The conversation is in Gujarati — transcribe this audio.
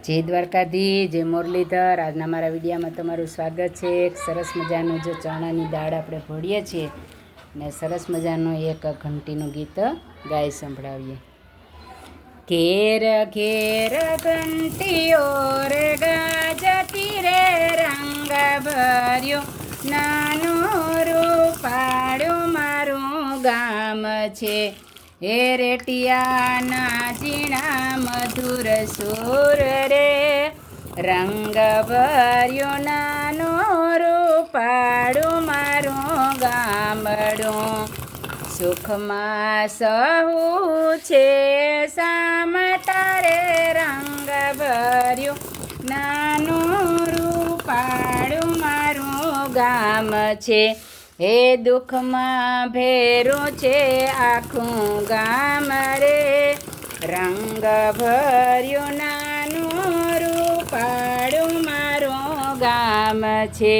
જય દ્વારકાધીશ, જય મુરલીધર। આજના મારા વિડીયામાં તમારું સ્વાગત છે। એક સરસ મજાનું જો ચણાની દાળ આપણે ભળીએ છીએ ને સરસ મજાનું એક ઘંટીનું ગીત ગાઈ સંભળાવીએ। ઘેર ઘેર ઘંટીઓ રે ગાજતી રે, રંગ ભર્યો નાનું રૂપાળું મારું ગામ છે। હે રેટિયાના ઝીણા મધુર સુર રે, રંગ ભર્યું નાનું રૂપાળું મારું ગામડું। સુખમાં સહુ છે સામટા રે, રંગ ભર્યું નાનું રૂપાળું મારું ગામ છે। હે દુઃખમાં ભેરું છે આખું ગામ રે, રંગ ભર્યું નાનું રૂપાળું મારું ગામ છે।